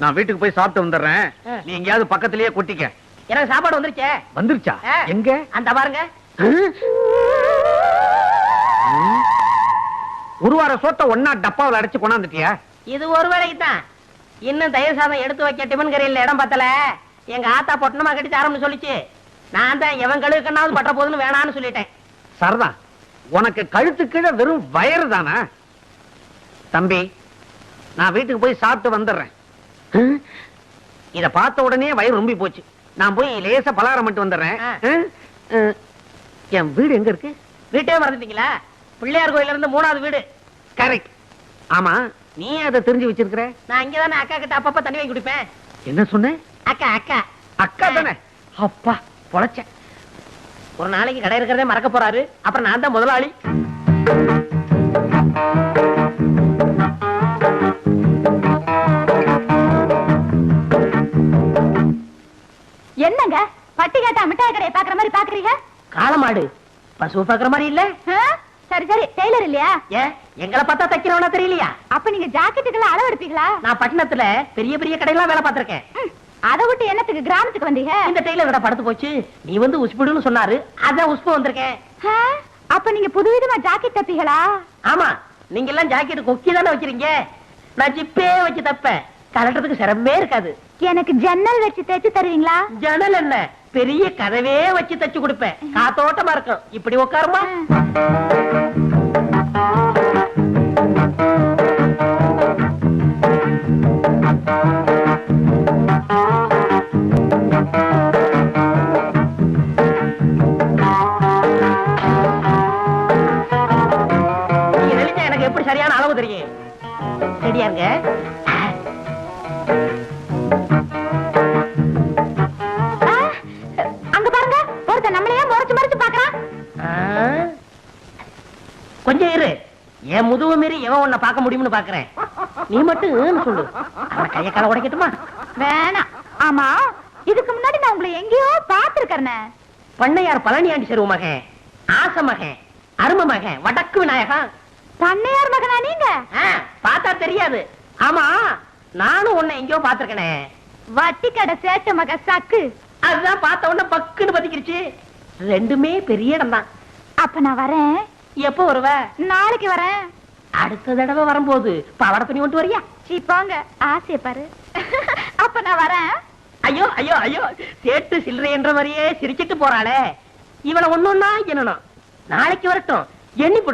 நான் வீட்டுக்கு போய் சாப்பிட்டு வந்துடுறேன். நீ எங்கயாவது பக்கத்திலேயே கொட்டிக்க. எனக்கு சாப்பாடு வந்துருச்சே. வந்துருச்சா? எங்க? அந்த பாருங்க. ஒரு வார சோத்த ஒன்னா டப்பாவில் அடைச்சு கொண்டாந்துட்டியா? இது ஒரு வேளைக்கு தான். இன்னும் தயிர் சாதம் எடுத்து வைக்க டிபன் கரையில் இடம் பத்தல. எங்க ஆத்தா பொட்டணமா கட்டி தரம்னு சொல்லிச்சு. நான் தான் எவன் கழுவுக்கண்ணாவது பட்ட போதுன்னு வேணான்னு சொல்லிட்டேன். சரதா, உனக்கு கழுத்து கீழே வெறும் வயறு தானா? தம்பி, நான் வீட்டுக்கு போய் சாப்பிட்டு வந்துடுறேன். இத பார்த்த உடனே வயிறு ரொம்பி போச்சு. நான் போய் லேசா பலகாரம் மட்டும் வந்துடுறேன். என் வீடு எங்க இருக்கு? வீட்டே மறந்துட்டீங்களா? பிள்ளையார் கோயில இருந்து 3வது வீடு. கரெக்ட். ஆமா, நீ அதை தெரிஞ்சு வச்சிருக்கிற? நான் இங்கதானே அக்கா கிட்ட அப்பப்ப தண்ணி வாங்கி குடிப்பேன். என்ன சொன்ன? அக்கா அக்கா அக்கா தானே? அப்பா பொழைச்ச. ஒரு நாளைக்கு கடை இருக்கிறதே மறக்க போறாரு. அப்புறம் நான் தான் முதலாளி. என்னங்க பட்டி கேட்டா மிட்டாய் கடையை பாக்குற மாதிரி பாக்குறீங்க? காளமாடு பசு பாக்குற மாதிரி இல்ல. சரி சரி, டெய்லர் இல்லையா? ஏன் எங்களை பார்த்தா தைக்கிறவனா தெரியலையா? அப்ப நீங்க ஜாக்கெட்டுக்கெல்லாம் அளவு எடுப்பீங்களா? நான் பட்டணத்துல பெரிய பெரிய கடையெல்லாம் வேலை பார்த்திருக்கேன். அதை விட்டு என்னத்துக்கு கிராமத்துக்கு வந்தீங்க? இந்த டெய்லர் கடை படுத்து போச்சு. நீ வந்து உஸ்பிடுன்னு சொன்னாரு, அதான் உஸ்பு வந்திருக்கேன். அப்ப நீங்க புதுவிதமா ஜாக்கெட் தப்பீங்களா? ஆமா, நீங்க எல்லாம் ஜாக்கெட் கொக்கி தானே வச்சிருக்கீங்க. நான் ஜிப்பே வச்சு தப்பேன். கலட்டுறதுக்கு சிரமமே இருக்காது. எனக்கு ஜன்னல் வச்சு தைச்சு தருவீங்களா? ஜன்னல் என்ன, பெரிய கதவே வச்சு தச்சு கொடுப்பேன். காத்தோட்டமா இருக்கும். இப்படி உட்காருமா. நீங்க நினைச்சா எனக்கு எப்படி சரியான அளவு தெரியும். ரெடியாங்க. அங்க பாருங்க, ஒருத்தன் நம்மளையே முறைச்சு முறைச்சு பாக்குறான். கொஞ்சம் இரு, என் முதுகு மீறி எவன் உன்னை பார்க்க முடியும்னு பாக்குறேன். நீ மட்டும் சொல்லு. அவன் கைய கால உடைக்கட்டுமா? வேணாம். ஆமா, இதுக்கு முன்னாடி நான் உங்களை எங்கேயோ பாத்துருக்கேன். பண்ணையார் பழனியாண்டி செருவு மகன், ஆச மகன், அரும மகன், வடக்கு விநாயகன். பண்ணையார் மகனா நீங்க? பார்த்தா தெரியாது. ஆமா, நானும் உன்னை எங்கேயோ பாத்துருக்கனே. வட்டி கடை சேட்ட மக சக்கு. அதுதான் பார்த்த உடனே பக்குன்னு பத்திக்கிருச்சு. ரெண்டுமே பெரிய இடம் தான். அப்ப நான் வரேன். எப்போ வருவ? நாளைக்கு வரேன். அடுத்த தடவை வரும்போது பாவாடை துணி கொண்டு வரியா? சீப்பாங்க, ஆசைய பாரு. அப்ப நான் வரேன். ஐயோ ஐயோ ஐயோ, சேட்டு சில்லறை என்ற மாதிரியே சிரிச்சிட்டு போறாளே. இவனை ஒன்னொன்னா என்னணும். நாளைக்கு வரட்டும், எண்ணி